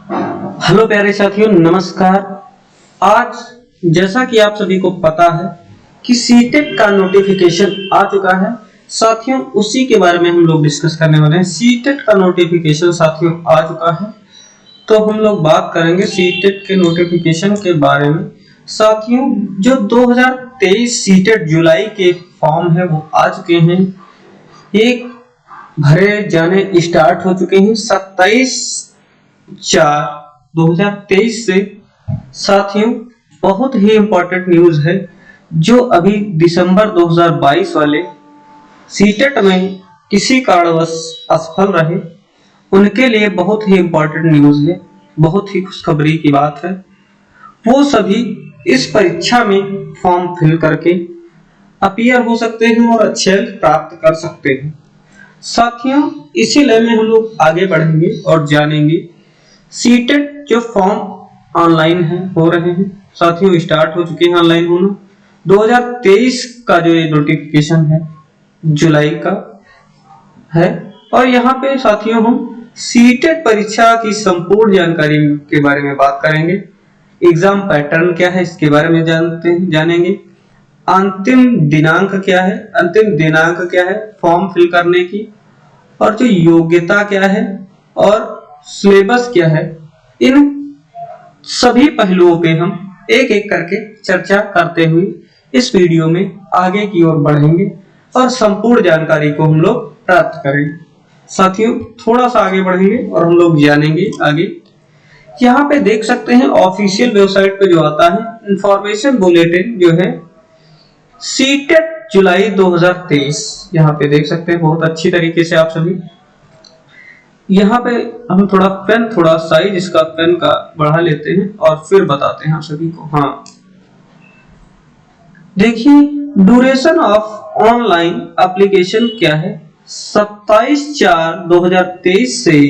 Hello प्यारे साथियों, नमस्कार। आज जैसा कि आप सभी को पता है कि सीटेट का नोटिफिकेशन आ चुका है साथियों, उसी के बारे में हम लोग डिस्कस करने वाले हैं। सीटेट का नोटिफिकेशन साथियों आ चुका है, तो हम लोग बात करेंगे सीटेट के नोटिफिकेशन के बारे में। साथियों, जो 2023 सीटेट जुलाई के फॉर्म है वो आ चुके हैं, एक भरे जाने स्टार्ट हो चुके हैं 27/4/2023 से। साथियों, बहुत ही इंपॉर्टेंट न्यूज है, जो अभी दिसंबर 2022 वाले सीटेट में किसी कारणवश असफल रहे उनके लिए बहुत ही इंपॉर्टेंट न्यूज है, बहुत ही खुशखबरी की बात है। वो सभी इस परीक्षा में फॉर्म फिल करके अपीयर हो सकते हैं और अच्छे अंक प्राप्त कर सकते हैं। साथियों, इसी लय में हम लोग आगे बढ़ेंगे और जानेंगे सीटेट जो फॉर्म ऑनलाइन है हो रहे हैं। साथियों, स्टार्ट हो चुके हैं ऑनलाइन होना। 2023 का जो ये नोटिफिकेशन है जुलाई का है, और यहाँ पे साथियों हम सीटेट परीक्षा की संपूर्ण जानकारी के बारे में बात करेंगे। एग्जाम पैटर्न क्या है इसके बारे में जानेंगे। अंतिम दिनांक क्या है फॉर्म फिल करने की, और जो योग्यता क्या है और सिलेबस क्या है, इन सभी पहलुओं पे हम एक एक करके चर्चा करते हुए इस वीडियो में आगे की ओर बढ़ेंगे और संपूर्ण जानकारी को हम लोग प्राप्त करेंगे। साथियों, थोड़ा सा आगे बढ़ेंगे और हम लोग जानेंगे आगे। यहाँ पे देख सकते हैं ऑफिशियल वेबसाइट पे जो आता है इंफॉर्मेशन बुलेटिन जो है सीटेट जुलाई 2023, यहाँ पे देख सकते हैं बहुत अच्छी तरीके से आप सभी। यहाँ पे हम थोड़ा साइज इसका पेन का बढ़ा लेते हैं और फिर बताते हैं आप सभी को। हाँ, देखिए ड्यूरेशन ऑफ ऑनलाइन एप्लीकेशन क्या है, 27/4/2023 से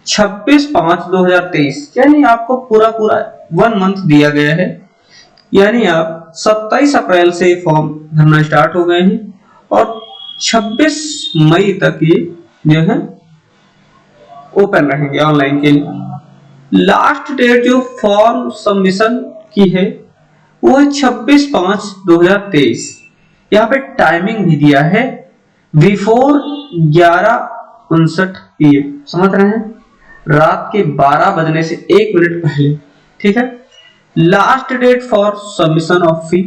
26/5/2023, यानी आपको पूरा 1 मंथ दिया गया है। यानी आप 27 अप्रैल से फॉर्म भरना स्टार्ट हो गए हैं और 26 मई तक ये जो है ओपन रहेंगे ऑनलाइन के लिए। लास्ट डेट जो फॉर्म सबमिशन की है वो है 26/5/2023। यहाँ पे टाइमिंग भी दिया है बिफोर 11:59 PM, समझ रहे हैं, रात के 12 बजने से 1 मिनट पहले। ठीक है। Last date for submission of fee,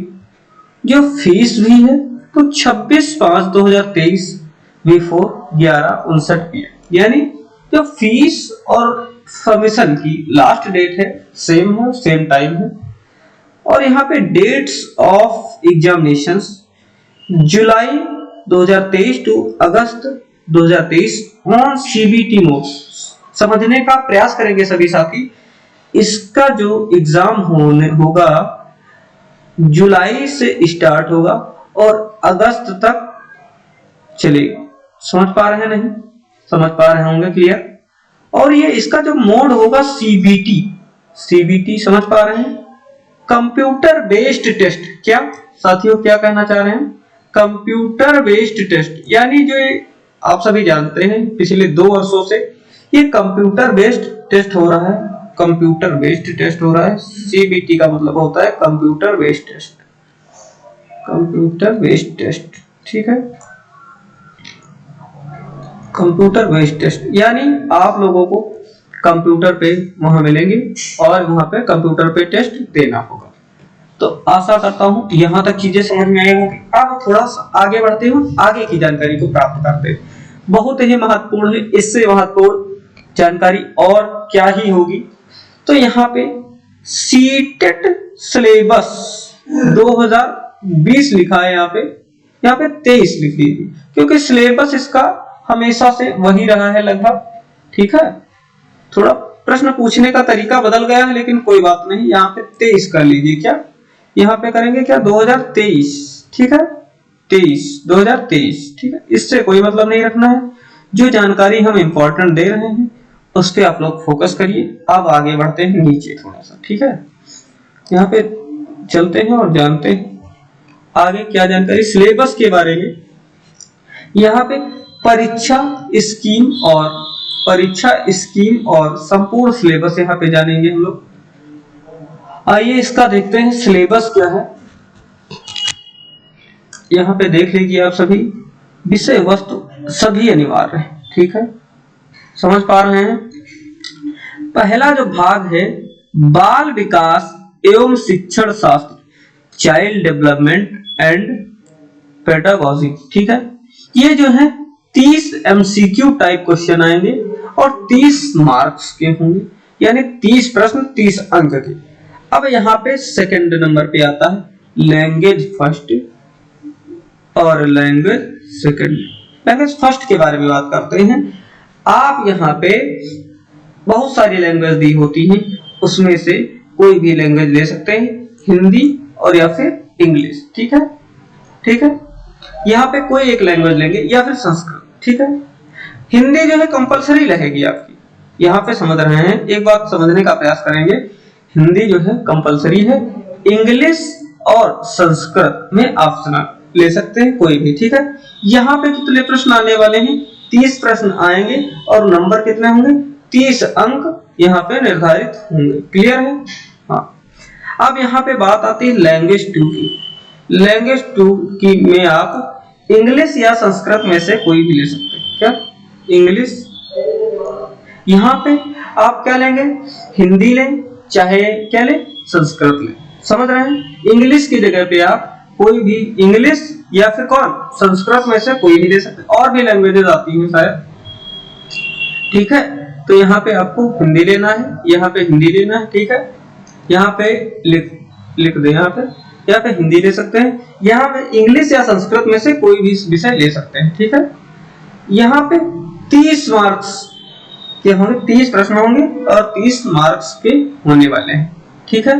जो फीस भी है तो 26/5/2023 बिफोर 11:59 PM, यानी जो फीस और सबमिशन की लास्ट डेट है सेम टाइम है। और यहाँ पे dates of examinations July 2023 to August 2023 on CBT mode. समझने का प्रयास करेंगे सभी साथी। इसका जो एग्जाम होगा जुलाई से स्टार्ट होगा और अगस्त तक चलेगा। समझ पा रहे हैं नहीं? समझ पा रहे होंगे, क्लियर। और ये इसका जो मोड होगा सीबीटी समझ पा रहे हैं, कंप्यूटर बेस्ड टेस्ट। क्या साथियों, क्या कहना चाह रहे हैं? कंप्यूटर बेस्ड टेस्ट, यानी जो आप सभी जानते हैं पिछले 2 वर्षों से ये कंप्यूटर बेस्ड टेस्ट हो रहा है। कंप्यूटर बेस्ड टेस्ट हो रहा है। सीबीटी का मतलब होता है computer based test, computer based test. ठीक है, कंप्यूटर बेस्ड टेस्ट, यानी आप लोगों को कंप्यूटर पे वहां मिलेंगे और वहां पे कंप्यूटर पे टेस्ट देना होगा। तो आशा करता हूं यहां तक चीजें समझ में आई होंगी। अब थोड़ा सा आगे बढ़ते हुए आगे की जानकारी को प्राप्त करते हैं। बहुत ही महत्वपूर्ण है, इससे महत्वपूर्ण जानकारी और क्या ही होगी। तो यहाँ पे सीटेट सिलेबस 2020 लिखा है, यहाँ पे 23 लिख लीजिए, क्योंकि सिलेबस इसका हमेशा से वही रहा है लगभग। ठीक है, थोड़ा प्रश्न पूछने का तरीका बदल गया है, लेकिन कोई बात नहीं, यहाँ पे 23 कर लीजिए। क्या यहाँ पे करेंगे क्या 2023? ठीक है, 2023। ठीक है, इससे कोई मतलब नहीं रखना है। जो जानकारी हम इंपॉर्टेंट दे रहे हैं उस पे आप लोग फोकस करिए। अब आगे बढ़ते हैं नीचे थोड़ा सा। ठीक है, यहाँ पे चलते हैं और जानते हैं आगे क्या जानकारी सिलेबस के बारे में। यहाँ पे परीक्षा स्कीम और परीक्षा स्कीम और संपूर्ण सिलेबस यहाँ पे जानेंगे हम लोग। आइए इसका देखते हैं सिलेबस क्या है। यहाँ पे देख लीजिए आप सभी, विषय वस्तु सभी अनिवार्य है, ठीक है, समझ पा रहे हैं। पहला जो भाग है बाल विकास एवं शिक्षण शास्त्र, चाइल्ड डेवलपमेंट एंड पेडागोजी, ठीक है। ये जो है 30 MCQ टाइप क्वेश्चन आएंगे और 30 मार्क्स के होंगे, यानी 30 प्रश्न 30 अंक के। अब यहाँ पे सेकंड नंबर पे आता है लैंग्वेज फर्स्ट और लैंग्वेज सेकंड। लैंग्वेज फर्स्ट के बारे में बात करते हैं। आप यहाँ पे बहुत सारी लैंग्वेज दी होती हैं, उसमें से कोई भी लैंग्वेज ले सकते हैं, हिंदी और या फिर इंग्लिश, ठीक है, ठीक है। यहाँ पे कोई एक लैंग्वेज लेंगे या फिर संस्कृत, ठीक है। हिंदी जो है कंपलसरी रहेगी आपकी, यहाँ पे समझ रहे हैं, एक बात समझने का प्रयास करेंगे। हिंदी जो है कंपलसरी है, इंग्लिश और संस्कृत में ऑप्शनल ले सकते हैं कोई भी, ठीक है। यहाँ पे कितने प्रश्न आने वाले हैं? 30 प्रश्न आएंगे और नंबर कितने होंगे? 30 अंक यहाँ पे निर्धारित होंगे, क्लियर है। हाँ, अब यहाँ पे बात आती है लैंग्वेज 2 की। लैंग्वेज 2 की में आप इंग्लिश या संस्कृत में से कोई भी ले सकते हैं। क्या? इंग्लिश। यहाँ पे आप क्या लेंगे? हिंदी लें, चाहे क्या लें, संस्कृत लें, समझ रहे हैं। इंग्लिश की जगह पे आप कोई भी इंग्लिश या फिर कौन संस्कृत में से कोई भी ले सकते हैं, और भी लैंग्वेजेस आती हैं शायद, ठीक है। तो यहाँ पे आपको हिंदी लेना है, यहाँ पे हिंदी लेना है, ठीक है। यहाँ पे लिख दे, यहाँ पे हिंदी ले सकते हैं, यहाँ पे इंग्लिश या संस्कृत में से कोई भी विषय ले सकते हैं, ठीक है। यहाँ पे 30 मार्क्स के होंगे, 30 प्रश्न होंगे और 30 मार्क्स के होने वाले हैं, ठीक है।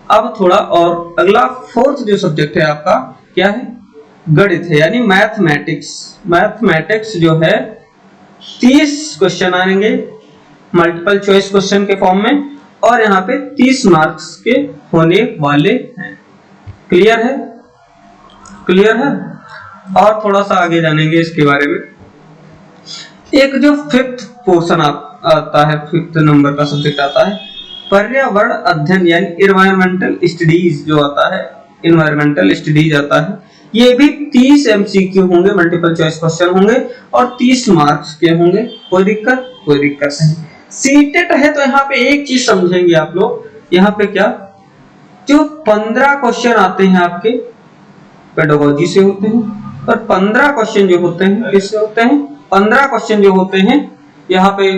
अब थोड़ा और अगला फोर्थ जो सब्जेक्ट है आपका क्या है? गणित है, यानी मैथमेटिक्स। मैथमेटिक्स जो है 30 क्वेश्चन आएंगे मल्टीपल चॉइस क्वेश्चन के फॉर्म में, और यहाँ पे 30 मार्क्स के होने वाले हैं, क्लियर है, क्लियर है। और थोड़ा सा आगे जानेंगे इसके बारे में। एक जो 5th पोर्शन आता है, 5th नंबर का सब्जेक्ट आता है पर्यावरण अध्ययन, यानी इन्वायरमेंटल स्टडीज जो आता है, इन्वायरमेंटल स्टडीज आता है। ये भी 30 MCQ होंगे, मल्टीपल चॉइस क्वेश्चन होंगे और 30 मार्क्स के होंगे, कोई दिक्कत नहीं। सीटेट है तो यहाँ पे एक चीज समझेंगे आप लोग, यहाँ पे क्या, जो 15 क्वेश्चन आते हैं आपके पेडागोजी से होते हैं, और 15 क्वेश्चन जो होते हैं किससे होते हैं? 15 क्वेश्चन जो होते हैं यहाँ पे,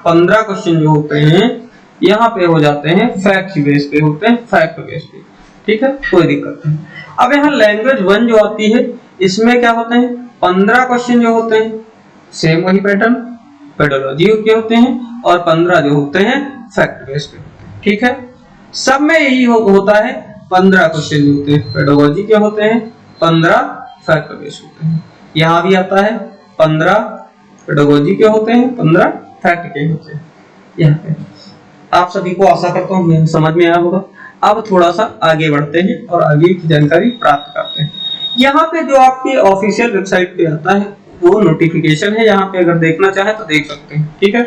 15 क्वेश्चन जो होते हैं यहाँ पे हो जाते हैं फैक्ट बेस पे, होते हैं फैक्ट बेस पे, ठीक है, कोई दिक्कत नहीं। अब यहाँ लैंग्वेज 1 जो आती है, इसमें क्या होते हैं? 15 क्वेश्चन जो होते हैं, सेम वही पैटर्न पेडोलॉजी के होते हैं, और 15 जो होते हैं फैक्ट बेस पे, ठीक है। सब में यही होता है, 15 क्वेश्चन जो होते हैं पेडोलॉजी के होते हैं, 15 फैक्ट बेस होते हैं। यहाँ भी आता है 15 पेडोलॉजी के होते हैं, 15 फैक्ट के होते हैं। यहाँ पे आप सभी को आशा करता हूँ समझ में आया होगा। अब थोड़ा सा आगे बढ़ते हैं और आगे की जानकारी प्राप्त करते हैं। यहाँ पे जो आपकी ऑफिशियल वेबसाइट पे आता है वो नोटिफिकेशन है, यहाँ पे अगर देखना चाहे तो देख सकते हैं, ठीक है।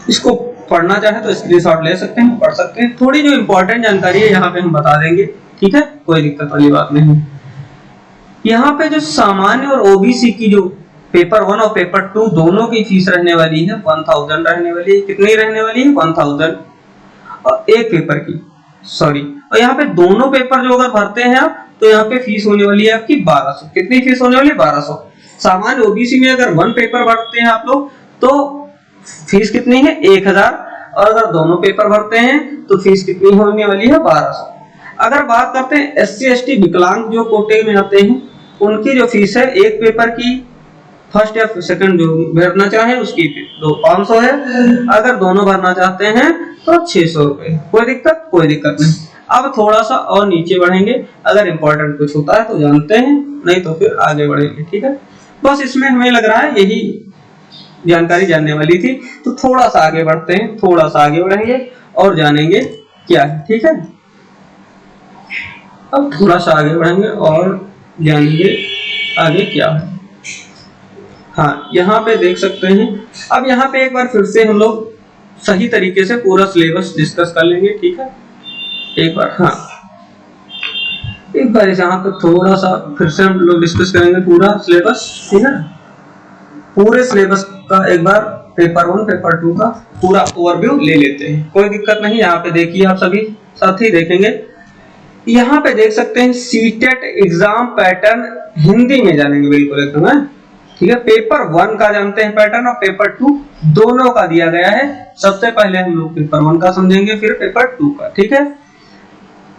इसको पढ़ना चाहे तो स्क्रीनशॉट ले सकते हैं, पढ़ सकते हैं। थोड़ी जो इंपॉर्टेंट जानकारी है यहाँ पे हम बता देंगे, ठीक है, कोई दिक्कत वाली बात नहीं। यहाँ पे जो सामान्य और ओबीसी की जो पेपर 1 और पेपर 2 दोनों की फीस रहने वाली है 1000 रहने वाली है। कितनी रहने वाली है? 1000। और एक पेपर की, सॉरी, और यहाँ पे दोनों पेपर जो अगर भरते हैं आप, तो यहाँ पे फीस होने वाली है आपकी 1200। कितनी फीस होने वाली है? 1200। सामान्य ओबीसी में अगर 1 पेपर भरते हैं आप लोग तो फीस कितनी है? 1000, और अगर दोनों पेपर भरते हैं तो फीस कितनी होने वाली है? 1200। अगर बात करते हैं SC ST विकलांग जो कोटे में आते हैं, उनकी जो फीस है एक पेपर की, फर्स्ट या सेकंड जो भरना चाहे उसकी 500 है, अगर दोनों भरना चाहते हैं तो 600 रुपए। कोई दिक्कत नहीं। अब थोड़ा सा और नीचे बढ़ेंगे, अगर इंपॉर्टेंट कुछ होता है तो जानते हैं, नहीं तो फिर आगे बढ़ेंगे, ठीक है। बस इसमें हमें लग रहा है यही जानकारी जानने वाली थी, तो थोड़ा सा आगे बढ़ते हैं, थोड़ा सा आगे बढ़ेंगे और जानेंगे क्या है, ठीक है। अब थोड़ा सा आगे बढ़ेंगे और जानेंगे आगे क्या है। हाँ, यहाँ पे देख सकते हैं अब यहाँ पे एक बार फिर से हम लोग सही तरीके से पूरा सिलेबस डिस्कस कर लेंगे, ठीक है। एक बार एक बार यहाँ पे थोड़ा सा फिर से हम लोग डिस्कस करेंगे पूरा सिलेबस, ठीक है। पूरे सिलेबस का एक बार पेपर 1 पेपर 2 का पूरा ओवरव्यू ले लेते हैं, कोई दिक्कत नहीं। यहाँ पे देखिए आप सभी साथी देखेंगे, यहाँ पे देख सकते हैं सीटेट एग्जाम पैटर्न हिंदी में जानेंगे बिल्कुल एकदम, है ठीक है। पेपर 1 का जानते हैं पैटर्न और पेपर 2 दोनों का दिया गया है। सबसे पहले हम लोग पेपर 1 का समझेंगे, फिर पेपर 2 का, ठीक है।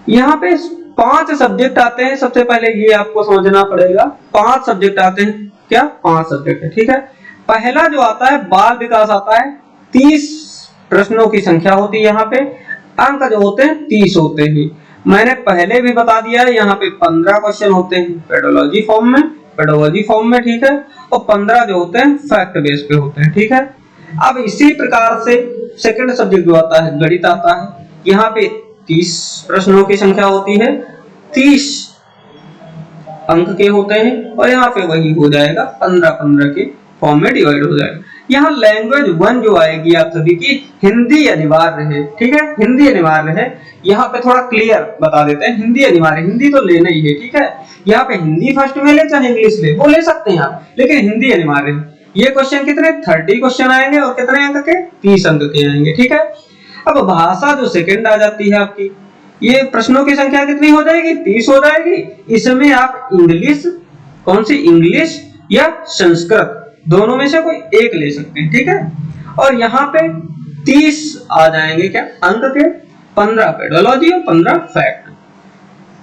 यहाँ पे 5 सब्जेक्ट आते हैं। सबसे पहले ये आपको समझना पड़ेगा, 5 सब्जेक्ट आते हैं। क्या 5 सब्जेक्ट है, ठीक है। पहला जो आता है बाल विकास आता है, 30 प्रश्नों की संख्या होती है। यहाँ पे अंक जो होते हैं 30 होते हैं। मैंने पहले भी बता दिया है, यहाँ पे 15 क्वेश्चन होते हैं पेडोलॉजी फॉर्म में, ठीक है। और 15 जो होते हैं फैक्ट बेस पे होते हैं, ठीक है। अब इसी प्रकार से सेकंड सब्जेक्ट जो आता है गणित आता है। यहाँ पे 30 प्रश्नों की संख्या होती है, 30 अंक के होते हैं और यहाँ पे वही हो जाएगा 15-15 के फॉर्म में डिवाइड हो जाएगा। यहाँ लैंग्वेज 1 जो आएगी आप सभी की हिंदी अनिवार्य है, ठीक है। हिंदी अनिवार्य है। यहाँ पे थोड़ा क्लियर बता देते हैं, हिंदी अनिवार्य, हिंदी तो लेना ही है, ठीक है। यहाँ पे हिंदी फर्स्ट में ले चाहे इंग्लिश ले, वो ले सकते हैं आप, लेकिन हिंदी अनिवार्य है। ये क्वेश्चन कितने 30 क्वेश्चन आएंगे और कितने अंक के 30 अंक के आएंगे, ठीक है। अब भाषा जो सेकंड आ जाती है आपकी, ये प्रश्नों की संख्या कितनी हो जाएगी 30 हो जाएगी। इसमें आप इंग्लिश, कौन सी इंग्लिश या संस्कृत, दोनों में से कोई एक ले सकते हैं, ठीक है। और यहाँ पे 30 आ जाएंगे क्या अंक के, 15 पेडोलॉजी और 15 फैक्ट।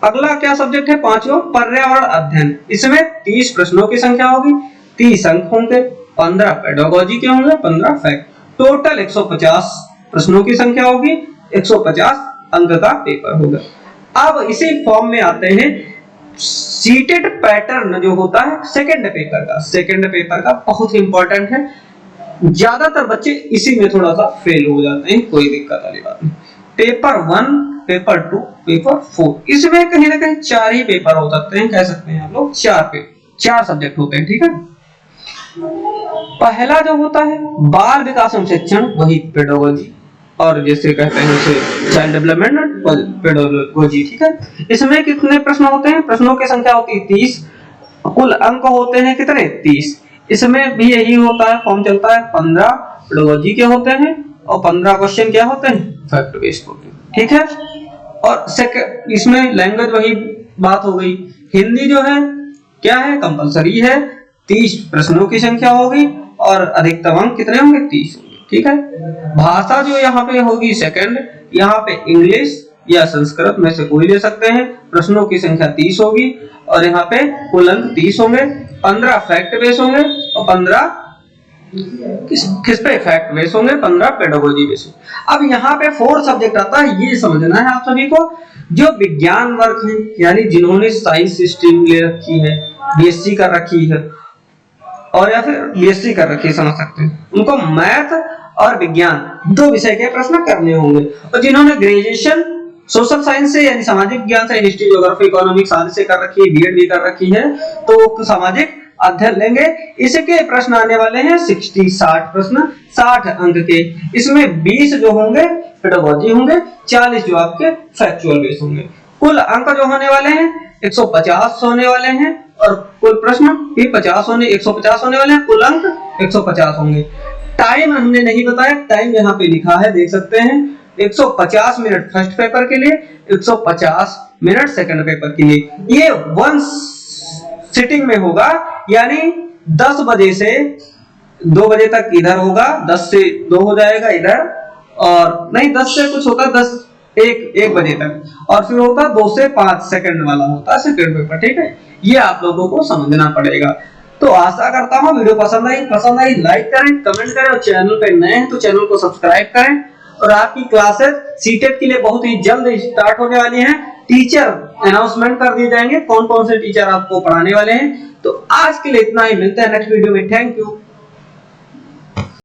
अगला क्या सब्जेक्ट है 5वां पर्यावरण अध्ययन। इसमें 30 प्रश्नों की संख्या होगी, 30 अंक होंगे, 15 पेडोलॉजी के होंगे, 15 फैक्ट। टोटल 150 प्रश्नों की संख्या होगी, 150 अंक का पेपर होगा। अब इसी फॉर्म में आते हैं सीटेट पैटर्न जो होता है सेकंड पेपर का बहुत ही इंपॉर्टेंट है। ज्यादातर बच्चे इसी में थोड़ा सा फेल हो जाते हैं, कोई दिक्कत वाली बात नहीं। पेपर 1 पेपर 2 पेपर 4, इसमें कहीं ना कहीं 4 ही पेपर हो सकते हैं, कह सकते हैं आप लोग 4 सब्जेक्ट होते हैं, ठीक है। पहला जो होता है बाल विकास एवं शिक्षण, वही पेडोलॉजी और जैसे कहते हैं उसे चाइल्ड डेवलपमेंट पेडोलॉजी, ठीक है। इसमें कितने प्रश्न होते हैं, प्रश्नों की संख्या होती है 30, कुल अंक होते हैं कितने 30। इसमें भी यही होता है, फॉर्म चलता है 15 पेडोलॉजी के होते हैं और 15 क्वेश्चन क्या होते हैं फैक्ट बेस्ड होते हैं, ठीक है। और सेकंड इसमें लैंग्वेज वही बात हो गई, हिंदी जो है क्या है कंपलसरी है, 30 प्रश्नों की संख्या होगी और अधिकतम अंक कितने होंगे 30 होंगे, ठीक है। भाषा जो यहाँ पे होगी सेकंड, यहाँ पे इंग्लिश या संस्कृत में से कोई ले सकते हैं। प्रश्नों की संख्या 30 होगी और यहाँ पे कुल अंक 30 होंगे, 15 फैक्ट बेस होंगे और 15 किस पे फैक्ट बेस होंगे, 15 पेडागोजी बेस। अब यहाँ पे 4 सब्जेक्ट आता है, ये समझना है आप सभी को। जो विज्ञान वर्ग है यानी जिन्होंने साइंस स्ट्रीम ले रखी है, बीएससी कर रखी है और या फिर बीएससी कर रखी है समझ सकते हैं, उनको मैथ और विज्ञान 2 विषय के प्रश्न करने होंगे। और जिन्होंने ग्रेजुएशन सोशल साइंस से यानी सामाजिक विज्ञान से, हिस्ट्री ज्योग्राफी इकोनॉमिक्स आदि से कर रखी है, बीएड भी कर रखी है, तो सामाजिक अध्ययन लेंगे। इसके प्रश्न आने वाले हैं 60 प्रश्न 60 अंक के। इसमें 20 जो होंगे पेडागोजी होंगे, 40 जो आपके फैक्चुअल बेस होंगे। कुल अंक जो होने वाले हैं 150 होने वाले हैं और कुल प्रश्न भी 150 होने वाले हैं, कुल अंक 150 होंगे। टाइम हमने नहीं बताया, टाइम यहाँ पे लिखा है देख सकते हैं, 150 मिनट फर्स्ट पेपर के लिए, 150 मिनट सेकंड पेपर के लिए। ये 1 सिटिंग में होगा, यानी 10 बजे से 2 बजे तक इधर होगा, 10 से 2 हो जाएगा इधर, और नहीं 10 से कुछ होता 1 बजे तक, और फिर होता 2 से 5 सेकंड वाला होता है सेकंड पेपर, ठीक है। ये आप लोगों को समझना पड़ेगा। तो आशा करता हूँ वीडियो पसंद आई लाइक करें, कमेंट करें और चैनल पे नए हैं तो चैनल को सब्सक्राइब करें। और आपकी क्लासेस सीटेट के लिए बहुत ही जल्द स्टार्ट होने वाली हैं। टीचर अनाउंसमेंट कर दिए जाएंगे, कौन कौन से टीचर आपको पढ़ाने वाले हैं। तो आज के लिए इतना ही, मिलते हैं नेक्स्ट वीडियो में। Thank you.